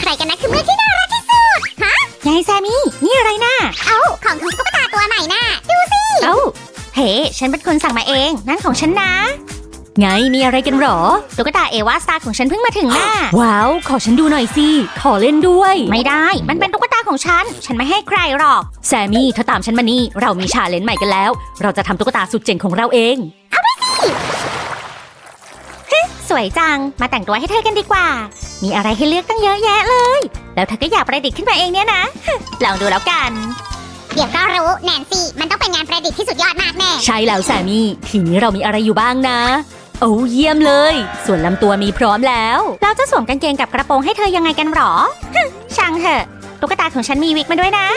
รกันนะคือเมื่อที่น่ารักที่สุดฮะยายแซมมี่นี่อะไรน่ะเอ้าของตุ๊กตาตัวใหม่น่ะดูสิเอ้าเฮ้ฉันเป็นคนสั่งมาเองนั่นของฉันนะไงมีอะไรกันหรอตุ๊กตาเอวาสตาร์ของฉันเพิ่งมาถึงน่ะว้าวขอฉันดูหน่อยสิขอเล่นด้วยไม่ได้มันเป็นตุ๊กตาของฉันไม่ให้ใครหรอกแซมมี่เธอตามฉันมานี่เรามีชาเลนจ์ใหม่กันแล้วเราจะทำตุ๊กตาสุดเจ๋งของเราเองเอาไปสิสวยจังมาแต่งตัวให้เธอกันดีกว่ามีอะไรให้เลือกตั้งเยอะแยะเลยแล้วเธอก็อยากประดิษฐ์ขึ้นมาเองเนี่ยนะลองดูแล้วกันเดี๋ยวก็รู้แนนซี่มันต้องเป็นงานประดิษฐ์ที่สุดยอดมากแน่ใช่แล้วแซมมี่ทีนี้เรามีอะไรอยู่บ้างนะโอ้เยี่ยมเลยส่วนลำตัวมีพร้อมแล้วเราจะสวมกางเกงกับกระโปรงให้เธอยังไงกันหรอช่างเถอะตุ๊กตาของฉันมีวิกมาด้วยนะ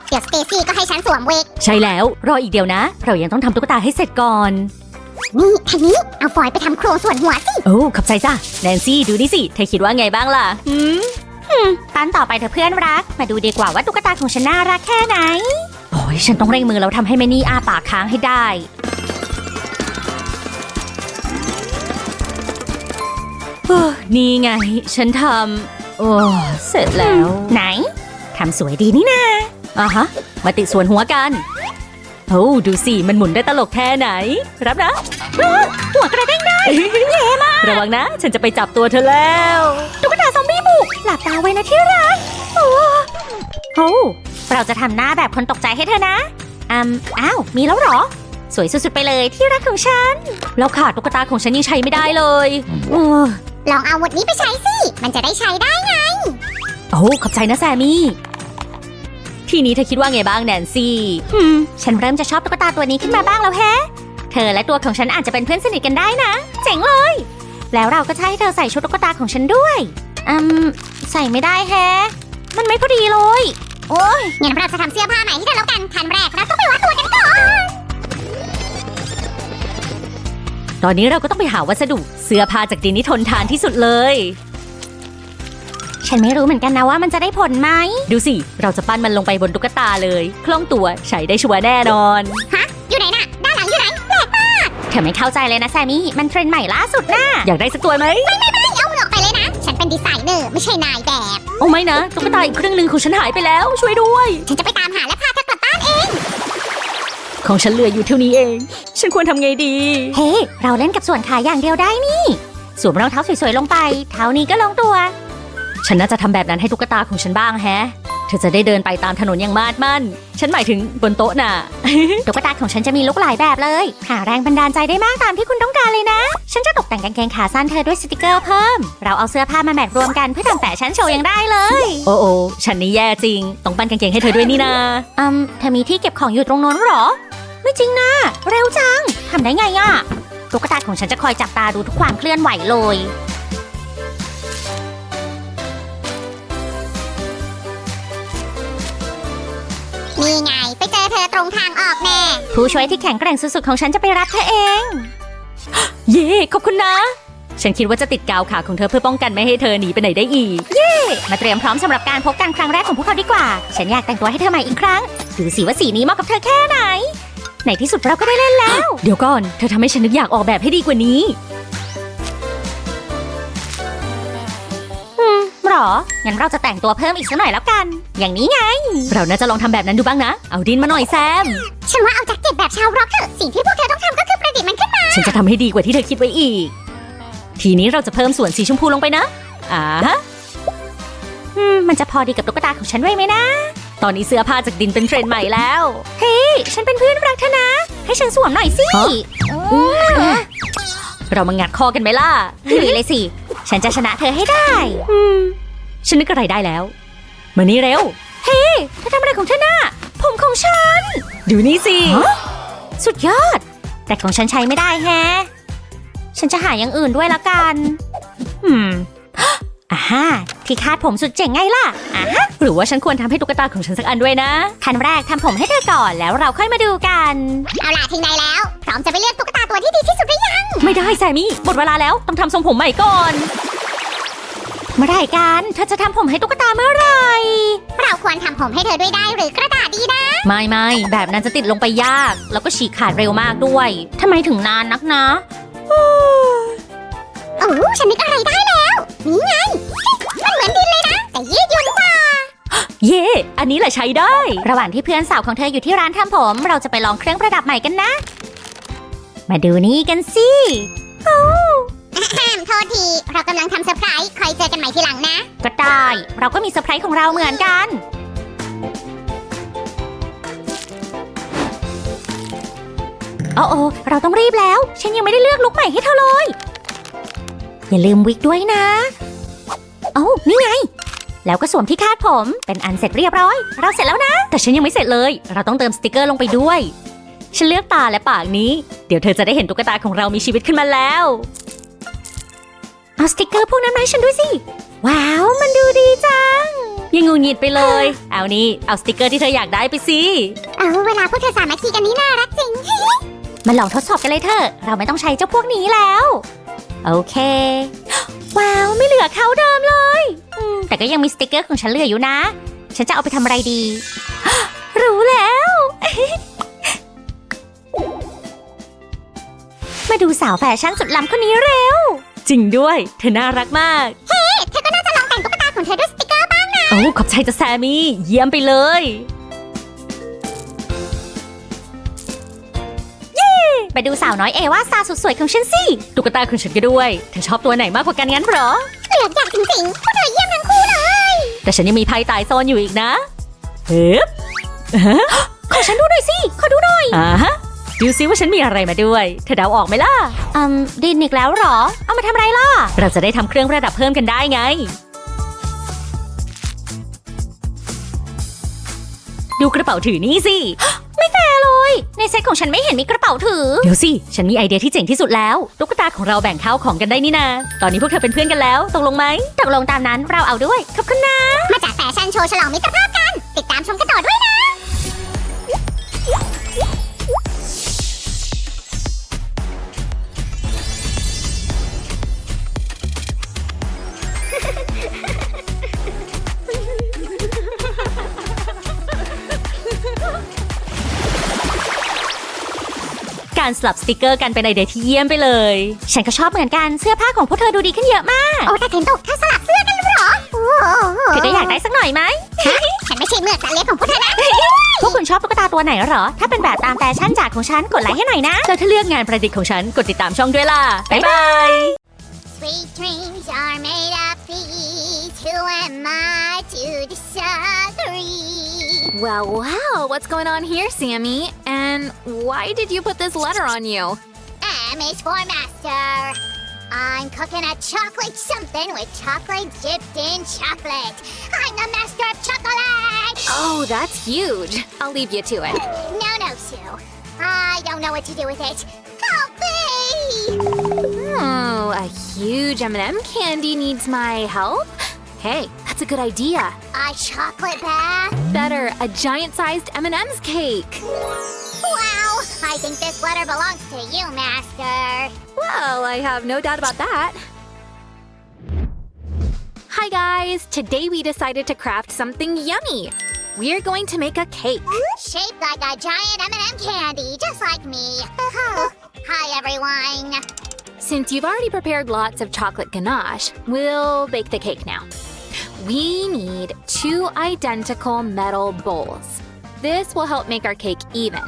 เดี๋ยวสเตซี่ก็ให้ฉันสวมวิกใช่แล้วรออีกเดียวนะเรายังต้องทำตุ๊กตาให้เสร็จก่อนนี่ทางนี้เอาฟอยล์ไปทำโครงส่วนหัวสิโอ้ขอบใจจ้ะแนนซี่ดูนี่สิเธอคิดว่าไงบ้างล่ะตอนต่อไปเธอเพื่อนรักมาดูดีกว่าว่าตุ๊กตาของฉันน่ารักแค่ไหนโอ้ยฉันต้องเร่งมือแล้วทำให้แม่นี่อ้าปากค้างให้ได้นี่ไงฉันทำโอ้เสร็จแล้วไหนทำสวยดีนี่นาฮะมาติดส่วนหัวกันโอ้ดูสิมันหมุนได้ตลกแค่ไหนรับนะหัวกระเด้งได้เย่มากระวังนะฉันจะไปจับตัวเธอแล้วตุ๊กตาซอมบี้บุกหลับตาไว้นะที่รักโอ้เราจะทำหน้าแบบคนตกใจให้เธอนะอ้าวมีแล้วเหรอสวยสุดๆไปเลยที่รักของฉันแล้วขาตุ๊กตาของฉันยังใช้ไม่ได้เลยลองเอาอาวุธนี้ไปใช้สิมันจะได้ใช้ได้ไงโอ้ขอบใจนะแซมมี่ทีนี้เธอคิดว่าไงบ้างแนนซี่ฉันเริ่มจะชอบตุ๊กตาตัวนี้ขึ้นมาบ้างแล้วแฮะเธอและตัวของฉันอาจจะเป็นเพื่อนสนิทกันได้นะเจ๋งเลยแล้วเราก็จะให้เธอใส่ชุดตุ๊กตาของฉันด้วยใส่ไม่ได้แฮะมันไม่พอดีเลยโอ้ยงั้นเราจะทำเสื้อผ้าใหม่ให้เธอแล้วกันขั้นแรกเราต้องไปวัดตัวกันก่อนตอนนี้เราก็ต้องไปหาวัสดุเสื้อผ้าจากดินที่ทนทานที่สุดเลยฉันไม่รู้เหมือนกันนะว่ามันจะได้ผลไหมดูสิเราจะปั้นมันลงไปบนตุ๊กตาเลยคล่องตัวใช้ได้ชัวร์แน่นอนฮะอยู่ไหนน่ะด้านหลังอยู่ไหนแปลกมากเธอไม่เข้าใจเลยนะแซมมี่มันเทรนด์ใหม่ล่าสุดน่ะอยากได้สักตัวไหมไม่เอามือออกไปเลยนะฉันเป็นดีไซเนอร์ไม่ใช่นายแบบโอ้ไม่นะตุ๊กตาอีกครึ่งนึงของฉันหายไปแล้วช่วยด้วยฉันจะไปตามหาและพาเธอกลับบ้านเองของฉันเหลืออยู่เท่านี้เองฉันควรทำไงดีเฮ้เราเล่นกับส่วนขาอย่างเดียวได้นี่สวมรองเท้าสวยๆลงไปเท้านี้ก็ลงตัวฉันน่าจะทำแบบนั้นให้ตุ๊กตาของฉันบ้างแฮะเธอจะได้เดินไปตามถนนอย่างมาดมั่นฉันหมายถึงบนโต๊ะน่ะ ตุ๊กตาของฉันจะมีลุคหลายแบบเลยหาแรงบันดาลใจได้มากตามที่คุณต้องการเลยนะฉันจะตกแต่งกางเกงขาสั้นเธอด้วยสติกเกอร์เพิ่มเราเอาเสื้อผ้ามาแมทรวมกันเพื่อทำแฟชั่นโชว์ยังได้เลยโอ้ฉันนี่แย่จริงต้องปั้นกางเกงให้เธอด้วยนี่นะเธอมีที่เก็บของอยู่ตรงโน้นหรอไม่จริงนะเร็วจังทำได้ไงอะตุ๊กตาของฉันจะคอยจับตาดูทุกความเคลื่อนไหวเลยนี่ไงไปเจอเธอตรงทางออกแน่ผู้ช่วยที่แข็งแกร่งสุดๆของฉันจะไปรับเธอเองเย่ขอบคุณนะฉันคิดว่าจะติดกาวขาของเธอเพื่อป้องกันไม่ให้เธอหนีไปไหนได้อีกเย่มาเตรียมพร้อมสำหรับการพบกันครั้งแรกของพวกเขาดีกว่าฉันอยากแต่งตัวให้เธอใหม่อีกครั้งดูสิว่าสีนี้เหมาะกับเธอแค่ไหนในที่สุดเราก็ได้เล่นแล้วเดี๋ยวก่อนเธอทำให้ฉันนึกอยากออกแบบให้ดีกว่านี้หรองั้นเราจะแต่งตัวเพิ่มอีกสักหน่อยแล้วกันอย่างนี้ไงเราน่าจะลองทำแบบนั้นดูบ้างนะเอาดินมาหน่อยแซมฉันว่าเอาแจ็คเก็ตแบบชาวร็อกเถอะสิ่งที่พวกเธอต้องทำก็คือประดิษฐ์มันขึ้นมาฉันจะทำให้ดีกว่าที่เธอคิดไว้อีกทีนี้เราจะเพิ่มส่วนสีชมพูลงไปนะมันจะพอดีกับตุ๊กตาของฉันด้วยไหมนะตอนนี้เสื้อผ้าจากดินเป็นเทรนด์ใหม่แล้วเฮ้ยฉันเป็นเพื่อนรักเธอนะให้ฉันสวมหน่อยสิเรามางัดคอกันไหมล่ะดีเลยสิฉันจะชนะเธอให้ได้ฉันนึกอะไรได้แล้วมานี่เร็วเฮ้เธอทำอะไรของเธอน่ะผมของฉันดูนี่สิสุดยอดแต่ของฉันใช้ไม่ได้แฮะฉันจะหาอย่างอื่นด้วยละกันที่คาดผมสุดเจ๋งไงล่ะหรือว่าฉันควรทำให้ตุ๊กตาของฉันสักอันด้วยนะขั้นแรกทำผมให้เธอก่อนแล้วเราค่อยมาดูกันเอาล่ะถึงไหนแล้วพร้อมจะไปเลือกตุ๊กตาตัวที่ดีที่สุดหรือยังไม่ได้แซมมี่หมดเวลาแล้วต้องทำทรงผมใหม่ก่อนเมื่อไหร่กันเธอจะทำผมให้ตุ๊กตาเมื่อไหร่เราควรทำผมให้เธอด้วยได้หรือกระดาษดีนะไม่แบบนั้นจะติดลงไปยากแล้วก็ฉีกขาดเร็วมากด้วยทำไมถึงนานนักนะโอ้ฉันนึกอะไรได้แล้วนี่ไง เย่อันนี้แหละใช้ได้ ระหว่างที่เพื่อนสาวของเธออยู่ที่ร้านทำผม เราจะไปลองเครื่องประดับใหม่กันนะ มาดูนี่กันสิโอ้ โทษทีเรากำลังทำเซอร์ไพรส์คอยเจอกันใหม่ทีหลังนะ ก็ได้เราก็มีเซอร์ไพรส์ของเราเหมือนกันโอ้เราต้องรีบแล้วฉันยังไม่ได้เลือกลุคใหม่ให้เธอเลยอย่าลืมวิกด้วยนะนี่ไงแล้วก็สวมที่คาดผมเป็นอันเสร็จเรียบร้อยเราเสร็จแล้วนะแต่ฉันยังไม่เสร็จเลยเราต้องเติมสติกเกอร์ลงไปด้วยฉันเลือกตาและปากนี้เดี๋ยวเธอจะได้เห็นตุ๊กตาของเรามีชีวิตขึ้นมาแล้วเอาสติกเกอร์พวกนั้นมาให้ฉันด้วยสิว้าวมันดูดีจังยังงูงิดไปเลยเอานี่เอาสติกเกอร์ที่เธออยากได้ไปสิเวลาพวกเธอสามัคคีกันนี่น่ารักจริง มาลองทดสอบกันเลยเถอะเราไม่ต้องใช้เจ้าพวกนี้แล้วโอเคว้าวไม่เหลือเขาเดิมเลยแต่ก็ยังมีสติกเกอร์ของฉันเหลืออยู่นะฉันจะเอาไปทำอะไรดี รู้แล้ว มาดูสาวแฟชั่นสุดล้ำคนนี้เร็วจริงด้วยเธอน่ารักมากเฮ้เธอก็น่าจะลองแต่งตุ๊กตาของเธอด้วยสติกเกอร์บ้างนะขอบใจจ้ะแซมมี่เยี่ยมไปเลยไปดูสาวน้อยเอวาสตาร์สุดสวยของฉันสิตุ๊กตาของฉันก็ด้วยเธอชอบตัวไหนมากกว่ากันงั้นเหรอเหลืออยากจริงๆพวกเธอเยี่ยมทั้งคู่เลยแต่ฉันยังมีไพ่ตายซ่อนอยู่อีกนะเฮ้ยขอฉันดูหน่อยสิขอดูหน่อยดูซิว่าฉันมีอะไรมาด้วยเธอเดาออกไหมล่ะดินอีกแล้วเหรอเอามาทำอะไรล่ะเราจะได้ทำเครื่องประดับเพิ่มกันได้ไงดูกระเป๋าถือนี่สิไม่แฟร์เลยในเซ็ตของฉันไม่เห็นมีกระเป๋าถือเดี๋ยวสิฉันมีไอเดียที่เจ๋งที่สุดแล้วตุ๊กตาของเราแบ่งข้าวของกันได้นี่นาตอนนี้พวกเธอเป็นเพื่อนกันแล้วตกลงไหมตกลงตามนั้นเราเอาด้วยขอบคุณนะมาจากแฟชั่นโชว์ฉลองมิตรภาพกันติดตามชมกันต่อด้วยนะการสลับสติกเกอร์กันเป็นไอเดียที่เยี่ยมไปเลยฉันก็ชอบเหมือนกันเสื้อผ้าของพวกเธอดูดีขึ้นเยอะมากแต่เห็นตกถ้าสลับเสื้อกันเหรอเธอก็อยากได้สักหน่อยไหมฉันไม่ใช่เมื่อสัตว์เลี้ยงของพวกเธอนะพวกคุณชอบตุ๊กตาตัวไหนเหรอถ้าเป็นแบบตามแฟชั่นจากของฉันกดไลค์ให้หน่อยนะแล้วถ้าเลือกงานประดิษฐ์ของฉันกดติดตามช่องด้วยล่ะบ๊ายบาย Sweet dreams are made of these. Who am I to disagree? Wow, what's going on here, Sammy? And why did you put this letter on you? M is for master. I'm cooking a chocolate something with chocolate dipped in chocolate. I'm the master of chocolate! Oh, that's huge. I'll leave you to it. No, Sue. I don't know what to do with it. Help me! Oh, a huge M&M candy needs my help? Hey, that's a good idea. A chocolate bath? Better, a giant-sized M&M's cake. Wow, I think this letter belongs to you, Master. Well, I have no doubt about that. Hi guys, today we decided to craft something yummy. We're going to make a cake. Shaped like a giant M&M candy, just like me. Hi everyone. Since you've already prepared lots of chocolate ganache, we'll bake the cake now. We need 2 identical metal bowls. This will help make our cake even.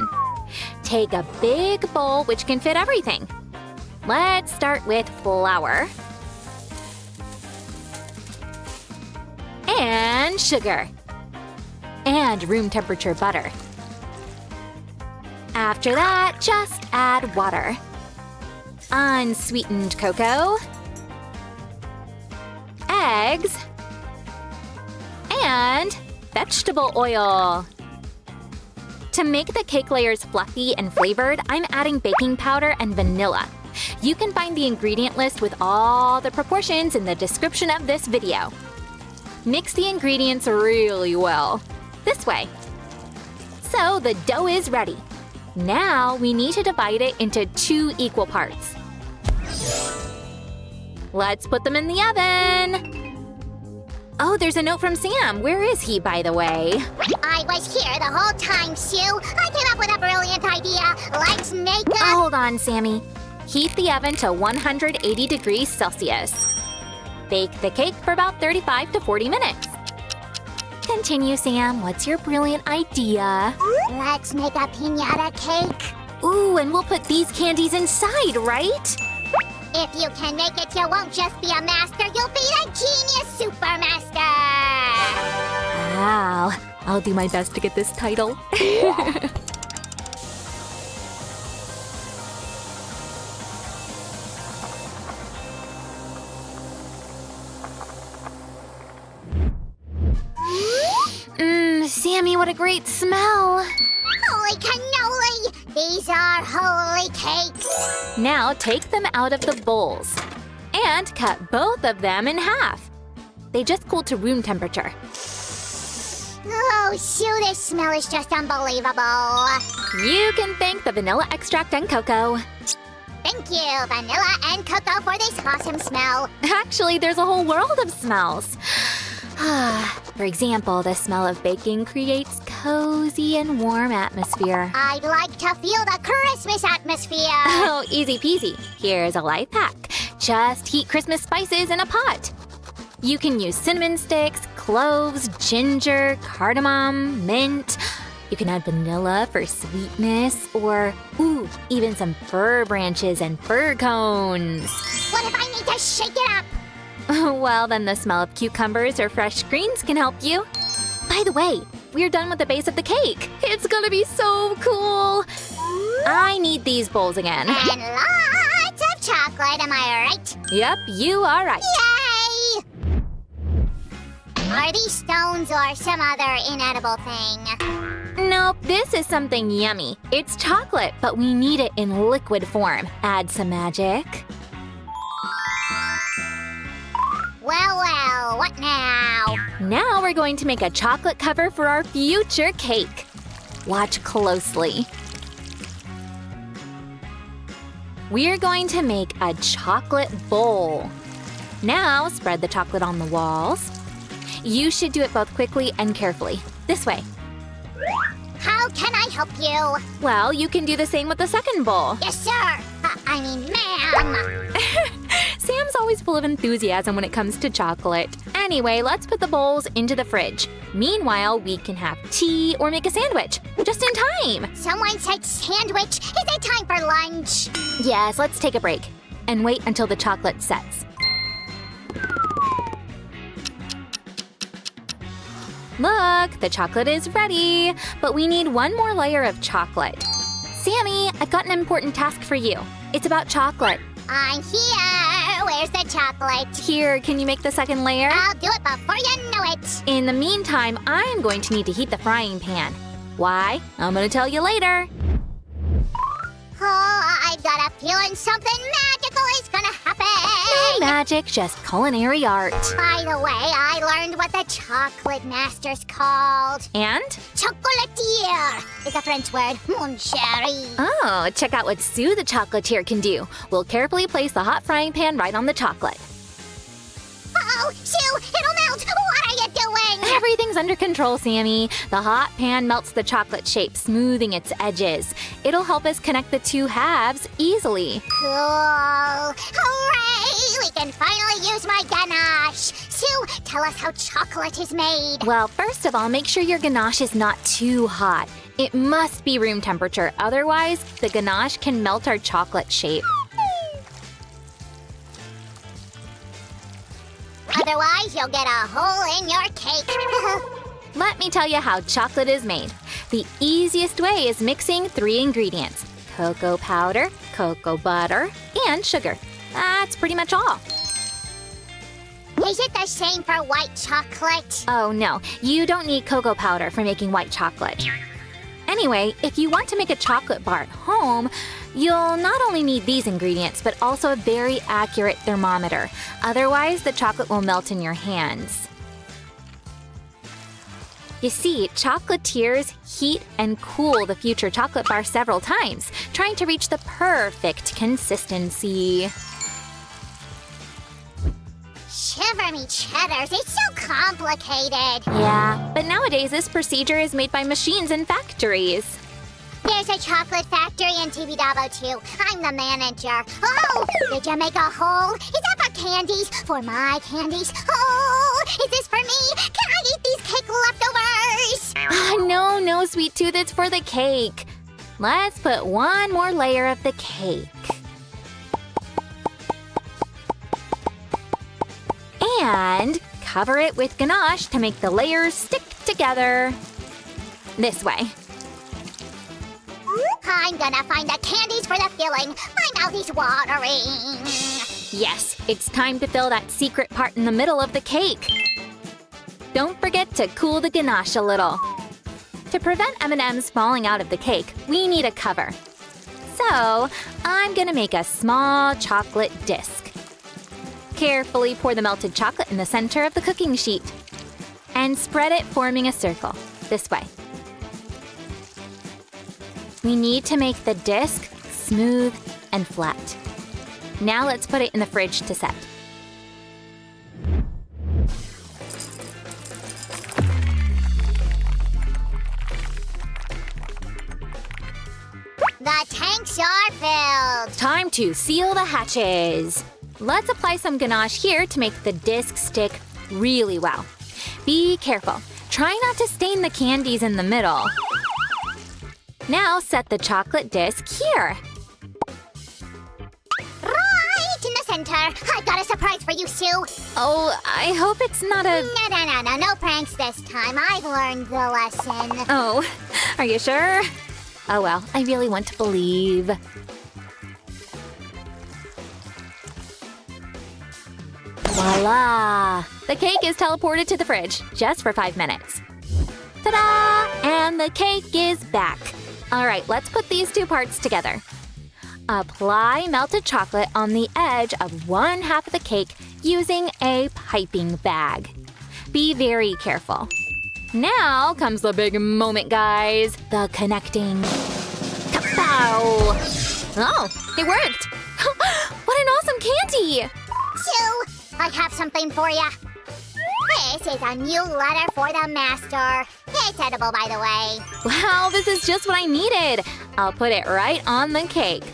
Take a big bowl which can fit everything. Let's start with flour. And sugar. And room temperature butter. After that, just add water. Unsweetened cocoa. Eggs. And vegetable oil. To make the cake layers fluffy and flavored, I'm adding baking powder and vanilla. You can find the ingredient list with all the proportions in the description of this video. Mix the ingredients really well. This way. So the dough is ready. Now we need to divide it into 2 equal parts. Let's put them in the oven. Oh, there's a note from Sam. Where is he, by the way? I was here the whole time, Sue. I came up with a brilliant idea. Let's make a... Hold on, Sammy. Heat the oven to 180 degrees Celsius. Bake the cake for about 35 to 40 minutes. Continue, Sam. What's your brilliant idea? Let's make a piñata cake. Ooh, and we'll put these candies inside, right? If you can make it, you won't just be a master, you'll be the genius supermaster. Wow. I'll do my best to get this title. Sammy, what a great smell! Holy cannoli! These are holy cakes. Now take them out of the bowls and cut both of them in half. They just cool to room temperature. Oh, shoo, this smell is just unbelievable. You can thank the vanilla extract and cocoa. Thank you, vanilla and cocoa, for this awesome smell. Actually, there's a whole world of smells. For example, the smell of baking creates cozy and warm atmosphere. I'd like to feel the Christmas atmosphere. Oh, easy peasy. Here's a life hack. Just heat Christmas spices in a pot. You can use cinnamon sticks, cloves, ginger, cardamom, mint. You can add vanilla for sweetness, or, even some fir branches and fir cones. What if I need to shake it up? Well, then the smell of cucumbers or fresh greens can help you. By the way, we're done with the base of the cake. It's gonna be so cool. I need these bowls again. And lots of chocolate, am I right? Yep, you are right. Yay! Are these stones or some other inedible thing? Nope, this is something yummy. It's chocolate, but we need it in liquid form. Add some magic. Well, what now? Now we're going to make a chocolate cover for our future cake. Watch closely. We're going to make a chocolate bowl. Now spread the chocolate on the walls. You should do it both quickly and carefully. This way. How can I help you? Well, you can do the same with the second bowl. Yes, sir. Ma'am. Sam's always full of enthusiasm when it comes to chocolate. Anyway, let's put the bowls into the fridge. Meanwhile, we can have tea or make a sandwich. Just in time. Someone said sandwich. Is it time for lunch? Yes, let's take a break. And wait until the chocolate sets. Look, the chocolate is ready. But we need one more layer of chocolate. Sammy, I've got an important task for you. It's about chocolate. I'm here. Where's the chocolate? Here, can you make the second layer? I'll do it before you know it. In the meantime, I'm going to need to heat the frying pan. Why? I'm going to tell you later. Oh, I've got a feeling something magical is gonna happen. No magic, just culinary art. By the way, I learned what the chocolate master's called. And? Chocolatier is a French word, mon chéri. Oh, check out what Sue the chocolatier can do. We'll carefully place the hot frying pan right on the chocolate. Uh-oh, Sue, it'll melt. What are you doing? Everything's under control, Sammy. The hot pan melts the chocolate shape, smoothing its edges. It'll help us connect the two halves easily. Cool. Hooray! We can finally use my ganache. Sue, tell us how chocolate is made. Well, first of all, make sure your ganache is not too hot. It must be room temperature, otherwise the ganache can melt our chocolate shape. Otherwise, you'll get a hole in your cake. Let me tell you how chocolate is made. The easiest way is mixing 3 ingredients: cocoa powder, cocoa butter, and sugar. That's pretty much all. Is it the same for white chocolate? Oh no, you don't need cocoa powder for making white chocolate. Anyway, if you want to make a chocolate bar at home, you'll not only need these ingredients, but also a very accurate thermometer. Otherwise, the chocolate will melt in your hands. You see, chocolatiers heat and cool the future chocolate bar several times, trying to reach the perfect consistency. Shiver me cheddars, it's so complicated. Yeah, but nowadays this procedure is made by machines in factories. There's a chocolate factory in Tibidabo too. I'm the manager. Oh, did you make a hole? Is that for candies? For my candies? Oh, is this for me? Can I eat these cake no, Sweet Tooth, it's for the cake. Let's put one more layer of the cake. And cover it with ganache to make the layers stick together. This way. I'm gonna find the candies for the filling. My mouth is watering. Yes, it's time to fill that secret part in the middle of the cake. Don't forget to cool the ganache a little. To prevent M&Ms falling out of the cake, we need a cover. So, I'm gonna make a small chocolate disc. Carefully pour the melted chocolate in the center of the cooking sheet. And spread it, forming a circle. This way. We need to make the disc smooth and flat. Now let's put it in the fridge to set. The tanks are filled. Time to seal the hatches. Let's apply some ganache here to make the disc stick really well. Be careful. Try not to stain the candies in the middle. Now set the chocolate disc here. Right in the center. I've got a surprise for you, Sue. Oh, I hope it's not a... No pranks this time. I've learned the lesson. Oh, are you sure? Oh well, I really want to believe. Voila! The cake is teleported to the fridge, just for 5 minutes. Ta-da! And the cake is back. All right, let's put these two parts together. Apply melted chocolate on the edge of one half of the cake using a piping bag. Be very careful. Now comes the big moment, guys. The connecting. Kapow! Oh, it worked! What an awesome candy! Sue, I have something for you. This is a new letter for the master. It's edible, by the way. Wow, this is just what I needed. I'll put it right on the cake.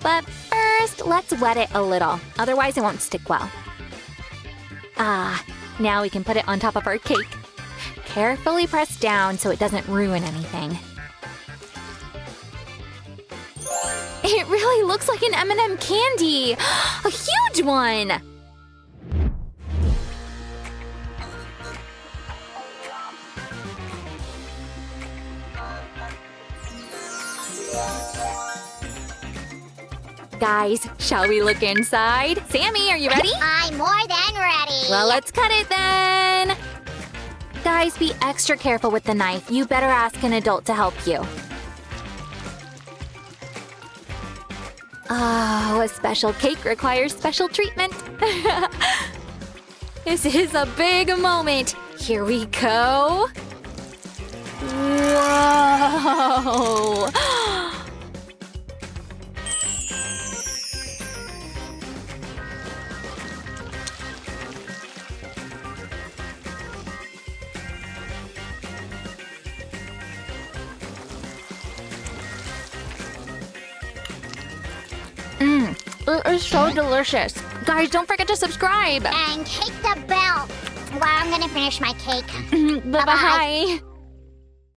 But first, let's wet it a little. Otherwise, it won't stick well. Ah, now we can put it on top of our cake. Carefully press down so it doesn't ruin anything. It really looks like an M&M candy! A huge one! Guys, shall we look inside? Sammy, are you ready? I'm more than ready. Well, let's cut it then! Guys, be extra careful with the knife. You better ask an adult to help you. Oh, a special cake requires special treatment. This is a big moment. Here we go. Whoa! It is so delicious. Guys, don't forget to subscribe. And hit the bell. Well, I'm gonna finish my cake. Bye-bye.